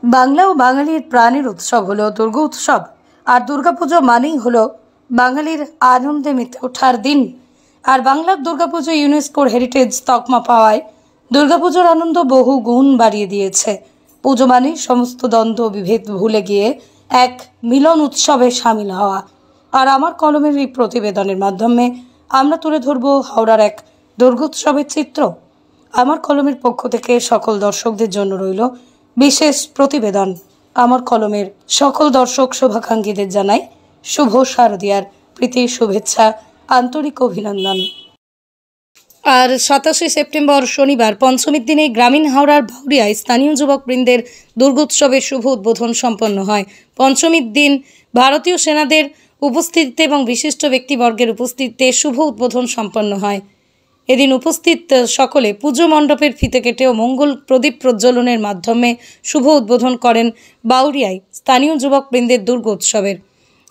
বাংলা ও বাঙালির প্রাণের উৎসব হলো দুর্গা উৎসব। আর দুর্গাপুজো মানেই হলো বাঙালির আনন্দে মেতে ওঠার দিন। আর বাংলার দুর্গাপুজো ইউনেস্কোর হেরিটেজ তকমা পাওয়ায় দুর্গাপুজোর আনন্দ বহু গুণ বাড়িয়ে দিয়েছে। পুজো মানে সমস্ত দ্বন্দ্ব বিভেদ ভুলে গিয়ে এক মিলন উৎসবে সামিল হওয়া। আর আমার কলমের এই প্রতিবেদনের মাধ্যমে আমরা তুলে ধরব হাওড়ার এক দুর্গোৎসবের চিত্র। আমার কলমের পক্ষ থেকে সকল দর্শকদের জন্য রইল বিশেষ প্রতিবেদন। আমার কলমের সকল দর্শক শুভাকাঙ্ক্ষীদের জানাই শুভ শারদীয়ার প্রীতি শুভেচ্ছা, আন্তরিক অভিনন্দন। আর 27 সেপ্টেম্বর শনিবার পঞ্চমীর দিনে গ্রামীণ হাওড়ার বাউরিয়ায় স্থানীয় যুবকবৃন্দের দুর্গোৎসবের শুভ উদ্বোধন সম্পন্ন হয়। পঞ্চমীর দিন ভারতীয় সেনাদের উপস্থিতিতে এবং বিশিষ্ট ব্যক্তিবর্গের উপস্থিতিতে শুভ উদ্বোধন সম্পন্ন হয়। এদিন উপস্থিত সকলে পুজো মণ্ডপের ফিতে কেটে ও মঙ্গল প্রদীপ প্রজ্বলনের মাধ্যমে শুভ উদ্বোধন করেন বাউরিয়ায় স্থানীয় যুবকবৃন্দের দুর্গোৎসবের।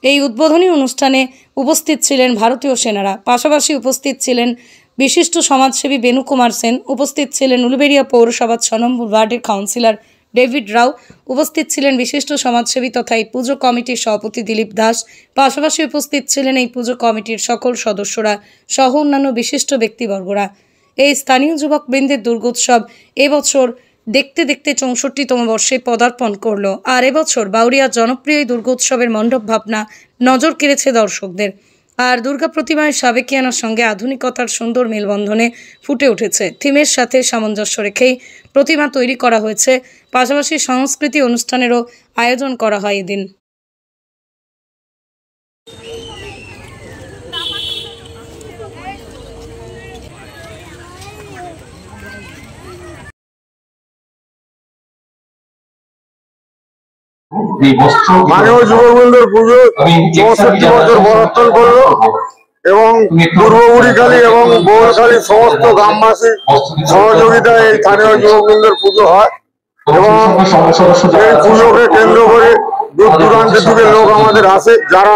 এই উদ্বোধনী অনুষ্ঠানে উপস্থিত ছিলেন ভারতীয় সেনারা, পাশাপাশি উপস্থিত ছিলেন বিশিষ্ট সমাজসেবী বেনু কুমার সেন, উপস্থিত ছিলেন উলুবেড়িয়া পৌরসভার 6 নম্বর ওয়ার্ডের কাউন্সিলর ডেভিড রাও, উপস্থিত ছিলেন বিশিষ্ট সমাজসেবী তথা এই পুজো কমিটির সভাপতি দিলীপ দাস, পাশাপাশি উপস্থিত ছিলেন এই পুজো কমিটির সকল সদস্যরা সহ অন্যান্য বিশিষ্ট ব্যক্তিবর্গরা। এই স্থানীয় যুবকবৃন্দের দুর্গোৎসব এবছর দেখতে দেখতে 64তম বর্ষে পদার্পণ করল। আর এবছর বাউরিয়ার জনপ্রিয় এই দুর্গোৎসবের মণ্ডপ ভাবনা নজর কেড়েছে দর্শকদের। আর দুর্গা প্রতিমায় সাবেকিয়ানার সঙ্গে আধুনিকতার সুন্দর মেলবন্ধনে ফুটে উঠেছে। থিমের সাথে সামঞ্জস্য রেখেই প্রতিমা তৈরি করা হয়েছে, পাশাপাশি সংস্কৃতি অনুষ্ঠানেরও আয়োজন করা হয় এদিন। মাননীয় যুববৃন্দের পুজো 64 বছর বরাত্তন করলো এবং পূর্ববুড়িখালী এবং বৌরখালী সমস্ত গ্রামবাসী সহযোগিতায় এই স্থানীয় যুববৃন্দের পুজো হয় এবং এই পুজোকে কেন্দ্র করে দূর দূরান্ত থেকে লোক আমাদের আসে, যারা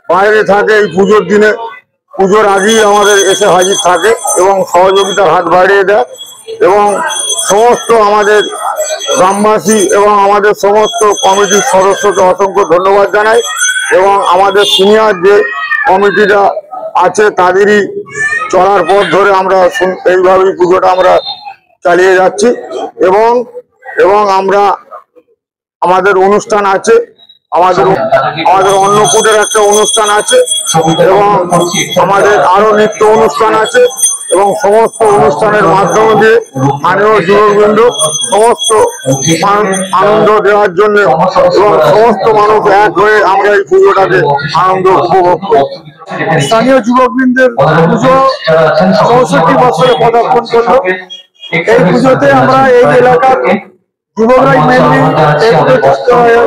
বাইরে থাকে এই পুজোর দিনে পুজোর আগেই আমাদের এসে হাজির থাকে এবং সহযোগিতার হাত বাড়িয়ে দেয়। এবং সমস্ত আমাদের গ্রামবাসী এবং আমাদের সমস্ত কমিটির সদস্যকে অসংখ্য ধন্যবাদ জানাই এবং আমাদের সিনিয়র যে কমিটিটা আছে তাদেরই চলার পথ ধরে আমরা এইভাবেই পুজোটা আমরা চালিয়ে যাচ্ছি। এবং আমরা আমাদের অনুষ্ঠান আছে, আমাদের অন্নকূটের একটা অনুষ্ঠান আছে এবং আমাদের আরো নৃত্য অনুষ্ঠান আছে এবং সমস্ত অনুষ্ঠানের মাধ্যমে দিয়ে স্থানীয় যুবকবৃন্দ সমস্ত আনন্দ দেওয়ার জন্য এবং সমস্ত মানুষ এক হয়ে আমরা এই পুজোটাকে আনন্দ উপভোগ করি। স্থানীয় যুবকবৃন্দের পুজো 64 বছরে পদার্পণ করলো। এই পুজোতে আমরা এই এলাকার যুবকরাই মেনলি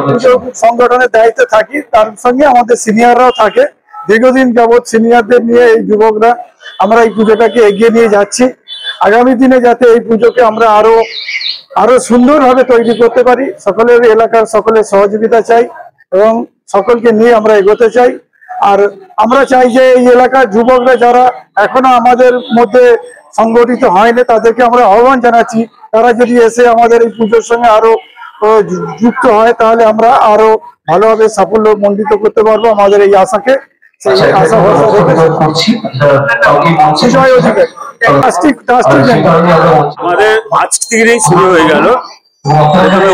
পুজো সংগঠনের দায়িত্বে থাকি, তার সঙ্গে আমাদের সিনিয়ররাও থাকে। দীর্ঘদিন যাবৎ সিনিয়রদের নিয়ে এই যুবকরা আমরা এই পুজোটাকে এগিয়ে নিয়ে যাচ্ছি। আগামী দিনে যাতে এই পুজোকে আমরা আরো সুন্দরভাবে তৈরি করতে পারি, সকলের এলাকার সকলের সহযোগিতা চাই এবং সকলকে নিয়ে আমরা এগোতে চাই। আর আমরা চাই যে এই এলাকার যুবকরা যারা এখনো আমাদের মধ্যে সংগঠিত হয়নি তাদেরকে আমরা আহ্বান জানাচ্ছি, তারা যদি এসে আমাদের এই পুজোর সঙ্গে আরো যুক্ত হয় তাহলে আমরা আরো ভালোভাবে সাফল্য মণ্ডিত করতে পারবো আমাদের এই আশাকে। আমাদের আজ থেকেই শুরু হয়ে গেল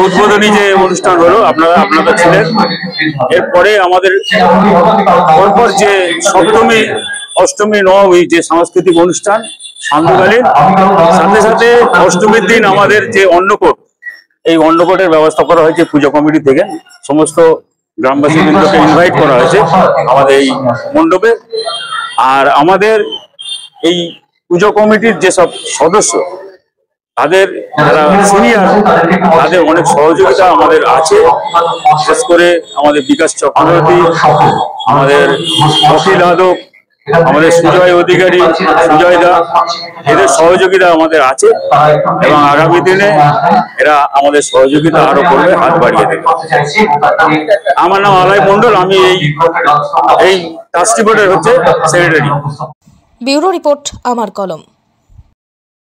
উদ্বোধনী যে অনুষ্ঠান হলো, আপনারা ছিলেন। এরপরে আমাদের পরপর যে সপ্তমী, অষ্টমী, নবমী যে সাংস্কৃতিক অনুষ্ঠান সান্ধ্যকালীন, সাথে সাথে অষ্টমীর দিন আমাদের যে অন্নকূট, এই অন্নকূটের ব্যবস্থা করা হয়েছে পুজো কমিটি থেকে। সমস্ত গ্রামবাসীদেরকে ইনভাইট করা হয়েছে আমাদের এই মণ্ডপে। আর আমাদের এই পুজো কমিটির যেসব সদস্য তাদের যারা সিনিয়র, তাদের অনেক সহযোগিতা আমাদের আছে। বিশেষ করে আমাদের বিকাশ চক্রবর্তী, আমাদের অখিল আদক, আমাদের সুজয় অধিকারী, সুজয় দা, এদের সহযোগিতা আমাদের আছে এবং আগামী দিনে এরা আমাদের সহযোগিতা আরো করবে, হাত বাড়িয়ে দেবে। আমার নাম আলয় মন্ডল, আমি এই ট্রাস্টি বোর্ডের সেক্রেটারি। ব্যুরো রিপোর্ট, আমার কলম।